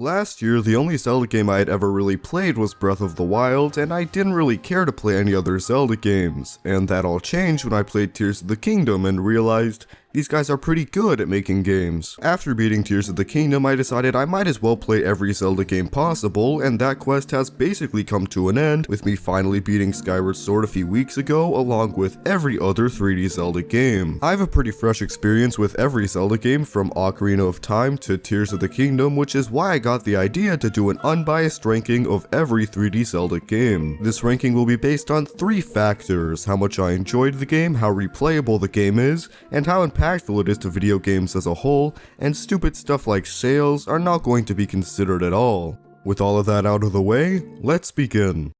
Last year, the only Zelda game I had ever really played was Breath of the Wild, and I didn't really care to play any other Zelda games. And that all changed when I played Tears of the Kingdom and realized these guys are pretty good at making games. After beating Tears of the Kingdom, I decided I might as well play every Zelda game possible, and that quest has basically come to an end, with me finally beating Skyward Sword a few weeks ago, along with every other 3D Zelda game. I have a pretty fresh experience with every Zelda game from Ocarina of Time to Tears of the Kingdom, which is why I got the idea to do an unbiased ranking of every 3D Zelda game. This ranking will be based on 3 factors: how much I enjoyed the game, how replayable the game is, and how impactful it is to video games as a whole, and stupid stuff like sales are not going to be considered at all. With all of that out of the way, let's begin.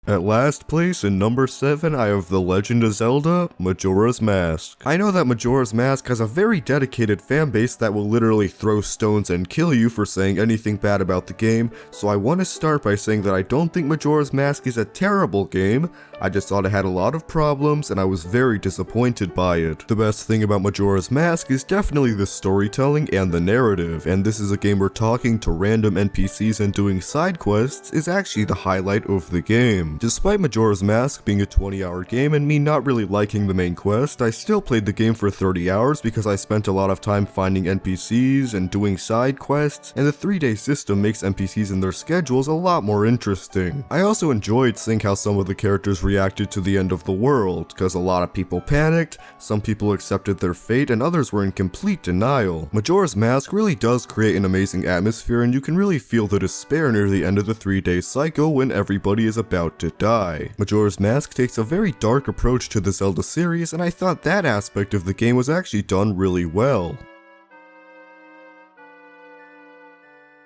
At last place, in number 7, I have The Legend of Zelda: Majora's Mask. I know that Majora's Mask has a very dedicated fanbase that will literally throw stones and kill you for saying anything bad about the game, so I want to start by saying that I don't think Majora's Mask is a terrible game. I just thought it had a lot of problems, and I was very disappointed by it. The best thing about Majora's Mask is definitely the storytelling and the narrative, and this is a game where talking to random NPCs and doing side quests is actually the highlight of the game. Despite Majora's Mask being a 20-hour game and me not really liking the main quest, I still played the game for 30 hours because I spent a lot of time finding NPCs and doing side quests, and the 3-day system makes NPCs and their schedules a lot more interesting. I also enjoyed seeing how some of the characters reacted to the end of the world, because a lot of people panicked, some people accepted their fate, and others were in complete denial. Majora's Mask really does create an amazing atmosphere, and you can really feel the despair near the end of the 3-day cycle when everybody is about to die. Majora's Mask takes a very dark approach to the Zelda series, and I thought that aspect of the game was actually done really well.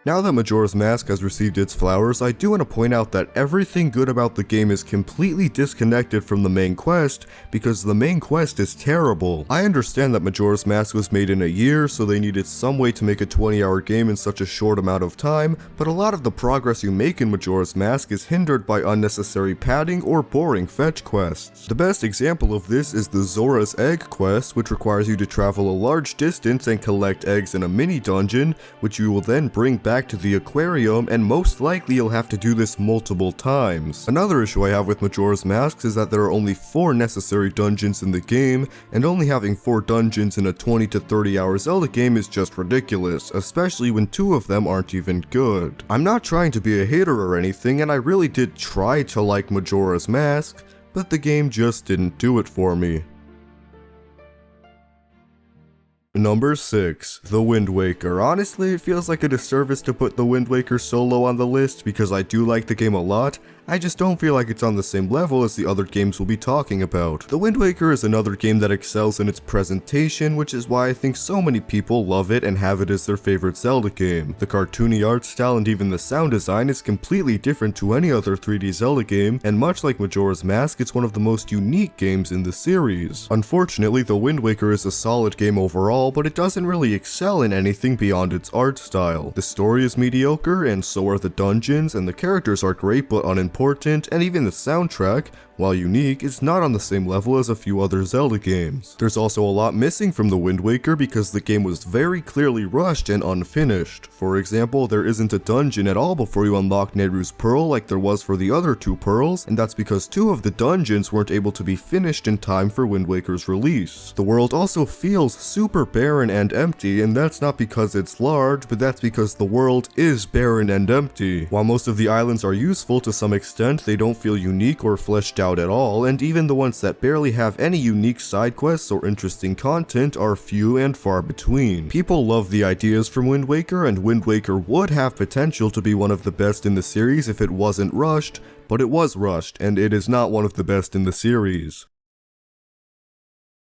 Now that Majora's Mask has received its flowers, I do want to point out that everything good about the game is completely disconnected from the main quest, because the main quest is terrible. I understand that Majora's Mask was made in a year, so they needed some way to make a 20-hour game in such a short amount of time, but a lot of the progress you make in Majora's Mask is hindered by unnecessary padding or boring fetch quests. The best example of this is the Zora's Egg quest, which requires you to travel a large distance and collect eggs in a mini dungeon, which you will then bring back to the aquarium, and most likely you'll have to do this multiple times. Another issue I have with Majora's Mask is that there are only 4 necessary dungeons in the game, and only having 4 dungeons in a 20 to 30 hour Zelda game is just ridiculous, especially when 2 of them aren't even good. I'm not trying to be a hater or anything, and I really did try to like Majora's Mask, but the game just didn't do it for me. Number 6, The Wind Waker. Honestly, it feels like a disservice to put The Wind Waker so low on the list because I do like the game a lot. I just don't feel like it's on the same level as the other games we'll be talking about. The Wind Waker is another game that excels in its presentation, which is why I think so many people love it and have it as their favorite Zelda game. The cartoony art style and even the sound design is completely different to any other 3D Zelda game, and much like Majora's Mask, it's one of the most unique games in the series. Unfortunately, The Wind Waker is a solid game overall, but it doesn't really excel in anything beyond its art style. The story is mediocre, and so are the dungeons, and the characters are great but unimportant, and even the soundtrack, while unique, is not on the same level as a few other Zelda games. There's also a lot missing from The Wind Waker because the game was very clearly rushed and unfinished. For example, there isn't a dungeon at all before you unlock Nehru's Pearl like there was for the other 2 pearls, and that's because 2 of the dungeons weren't able to be finished in time for Wind Waker's release. The world also feels super barren and empty, and that's not because it's large, but that's because the world is barren and empty. While most of the islands are useful to some extent, they don't feel unique or fleshed out at all, and even the ones that barely have any unique side quests or interesting content are few and far between. People love the ideas from Wind Waker, and Wind Waker would have potential to be one of the best in the series if it wasn't rushed, but it was rushed, and it is not one of the best in the series.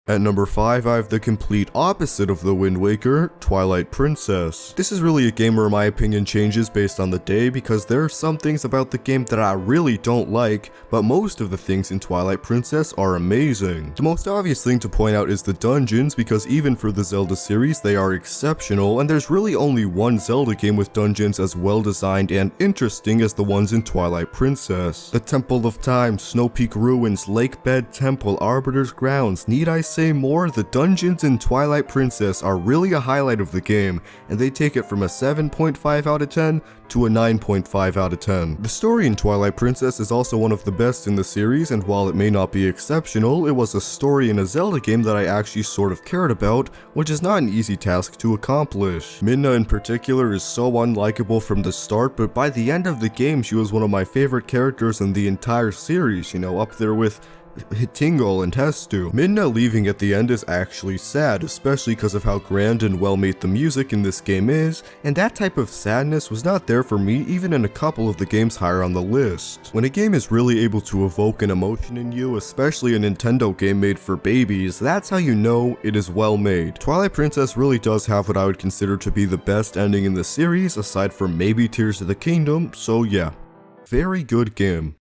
At number 5, I have the complete opposite of The Wind Waker, Twilight Princess. This is really a game where my opinion changes based on the day because there are some things about the game that I really don't like, but most of the things in Twilight Princess are amazing. The most obvious thing to point out is the dungeons, because even for the Zelda series they are exceptional, and there's really only one Zelda game with dungeons as well designed and interesting as the ones in Twilight Princess. The Temple of Time, Snow Peak Ruins, Lake Bed Temple, Arbiter's Grounds, need I say say more, the dungeons in Twilight Princess are really a highlight of the game, and they take it from a 7.5 out of 10 to a 9.5 out of 10. The story in Twilight Princess is also one of the best in the series, and while it may not be exceptional, it was a story in a Zelda game that I actually sort of cared about, which is not an easy task to accomplish. Midna in particular is so unlikable from the start, but by the end of the game she was one of my favorite characters in the entire series, you know, up there with Tingle and Hestu. Midna leaving at the end is actually sad, especially because of how grand and well made the music in this game is, and that type of sadness was not there for me even in a couple of the games higher on the list. When a game is really able to evoke an emotion in you, especially a Nintendo game made for babies, that's how you know it is well made. Twilight Princess really does have what I would consider to be the best ending in the series, aside from maybe Tears of the Kingdom, so yeah, very good game.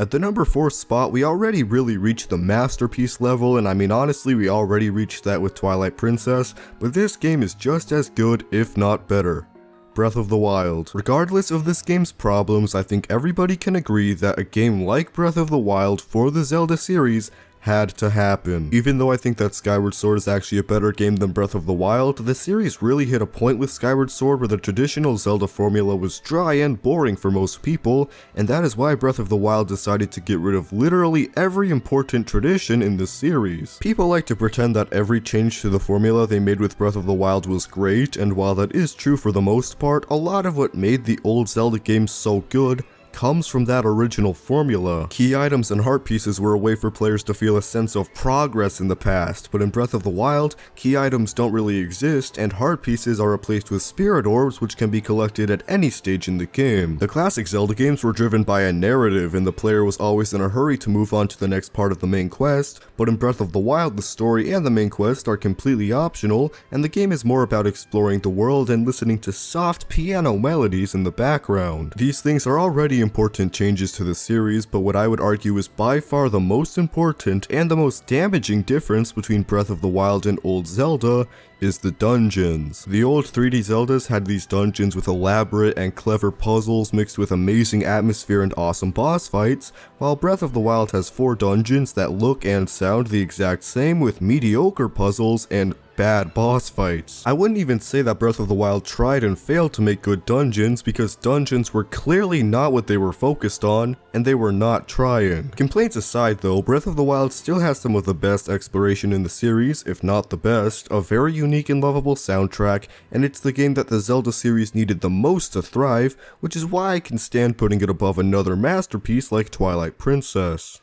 At the number 4 spot, we already really reached the masterpiece level, and I mean honestly we already reached that with Twilight Princess, but this game is just as good if not better. Breath of the Wild. Regardless of this game's problems, I think everybody can agree that a game like Breath of the Wild for the Zelda series had to happen. Even though I think that Skyward Sword is actually a better game than Breath of the Wild, the series really hit a point with Skyward Sword where the traditional Zelda formula was dry and boring for most people, and that is why Breath of the Wild decided to get rid of literally every important tradition in the series. People like to pretend that every change to the formula they made with Breath of the Wild was great, and while that is true for the most part, a lot of what made the old Zelda games so good comes from that original formula. Key items and heart pieces were a way for players to feel a sense of progress in the past, but in Breath of the Wild, key items don't really exist, and heart pieces are replaced with spirit orbs which can be collected at any stage in the game. The classic Zelda games were driven by a narrative, and the player was always in a hurry to move on to the next part of the main quest, but in Breath of the Wild, the story and the main quest are completely optional, and the game is more about exploring the world and listening to soft piano melodies in the background. These things are already important changes to the series, but what I would argue is by far the most important and the most damaging difference between Breath of the Wild and old Zelda is the dungeons. The old 3D Zeldas had these dungeons with elaborate and clever puzzles mixed with amazing atmosphere and awesome boss fights, while Breath of the Wild has 4 dungeons that look and sound the exact same with mediocre puzzles and bad boss fights. I wouldn't even say that Breath of the Wild tried and failed to make good dungeons, because dungeons were clearly not what they were focused on, and they were not trying. Complaints aside though, Breath of the Wild still has some of the best exploration in the series, if not the best, a very unique and lovable soundtrack, and it's the game that the Zelda series needed the most to thrive, which is why I can stand putting it above another masterpiece like Twilight Princess.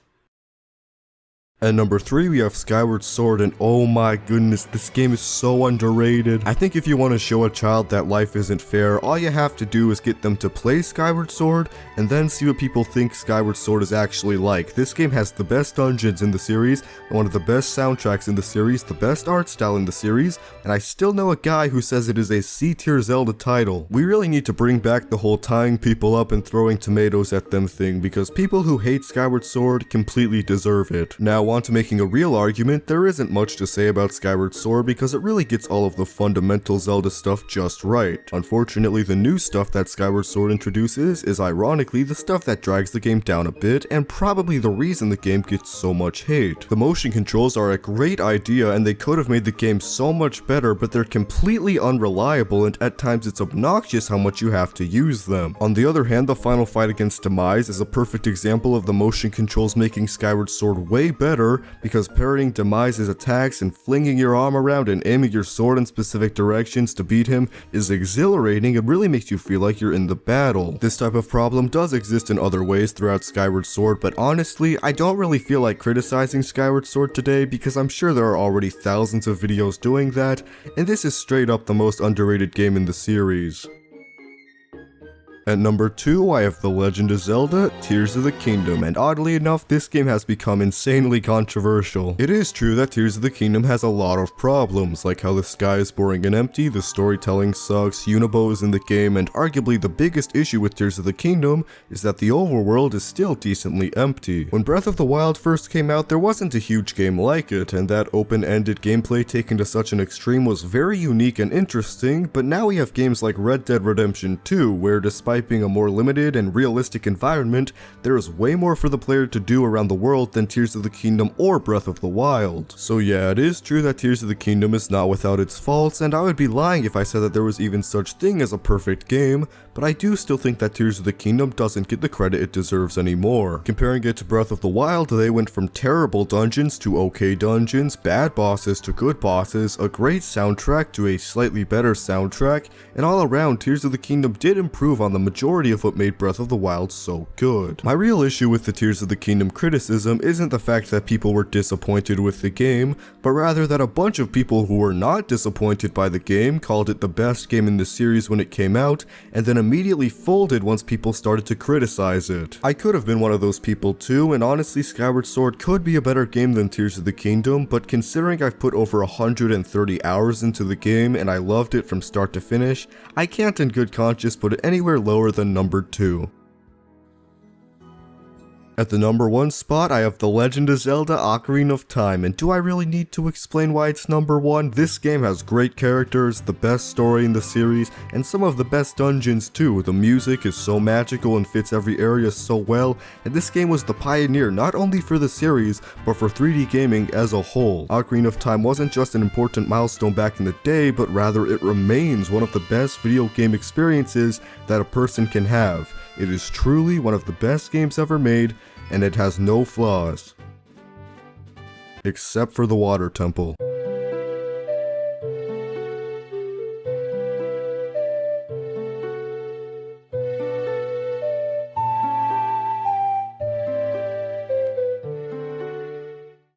At number 3 we have Skyward Sword, and oh my goodness, this game is so underrated. I think if you want to show a child that life isn't fair, all you have to do is get them to play Skyward Sword, and then see what people think Skyward Sword is actually like. This game has the best dungeons in the series, one of the best soundtracks in the series, the best art style in the series, and I still know a guy who says it is a C-tier Zelda title. We really need to bring back the whole tying people up and throwing tomatoes at them thing, because people who hate Skyward Sword completely deserve it. Now on to making a real argument, there isn't much to say about Skyward Sword because it really gets all of the fundamental Zelda stuff just right. Unfortunately, the new stuff that Skyward Sword introduces is ironically the stuff that drags the game down a bit, and probably the reason the game gets so much hate. The motion controls are a great idea, and they could have made the game so much better, but they're completely unreliable, and at times it's obnoxious how much you have to use them. On the other hand, the final fight against Demise is a perfect example of the motion controls making Skyward Sword way better, because parrying Demise's attacks and flinging your arm around and aiming your sword in specific directions to beat him is exhilarating and really makes you feel like you're in the battle. This type of problem does exist in other ways throughout Skyward Sword, but honestly, I don't really feel like criticizing Skyward Sword today because I'm sure there are already thousands of videos doing that, and this is straight up the most underrated game in the series. At number 2, I have The Legend of Zelda Tears of the Kingdom, and oddly enough, this game has become insanely controversial. It is true that Tears of the Kingdom has a lot of problems, like how the sky is boring and empty, the storytelling sucks, Unibo is in the game, and arguably the biggest issue with Tears of the Kingdom is that the overworld is still decently empty. When Breath of the Wild first came out, there wasn't a huge game like it, and that open-ended gameplay taken to such an extreme was very unique and interesting, but now we have games like Red Dead Redemption 2, where despite despite being a more limited and realistic environment, there is way more for the player to do around the world than Tears of the Kingdom or Breath of the Wild. So yeah, it is true that Tears of the Kingdom is not without its faults, and I would be lying if I said that there was even such thing as a perfect game, but I do still think that Tears of the Kingdom doesn't get the credit it deserves anymore. Comparing it to Breath of the Wild, they went from terrible dungeons to okay dungeons, bad bosses to good bosses, a great soundtrack to a slightly better soundtrack, and all around Tears of the Kingdom did improve on the majority of what made Breath of the Wild so good. My real issue with the Tears of the Kingdom criticism isn't the fact that people were disappointed with the game, but rather that a bunch of people who were not disappointed by the game called it the best game in the series when it came out, and then immediately folded once people started to criticize it. I could have been one of those people too, and honestly Skyward Sword could be a better game than Tears of the Kingdom, but considering I've put over 130 hours into the game and I loved it from start to finish, I can't in good conscience put it anywhere lower than number 2. At the number 1 spot, I have The Legend of Zelda Ocarina of Time, and do I really need to explain why it's number 1? This game has great characters, the best story in the series, and some of the best dungeons too. The music is so magical and fits every area so well, and this game was the pioneer not only for the series, but for 3D gaming as a whole. Ocarina of Time wasn't just an important milestone back in the day, but rather it remains one of the best video game experiences that a person can have. It is truly one of the best games ever made, and it has no flaws. Except for the water temple.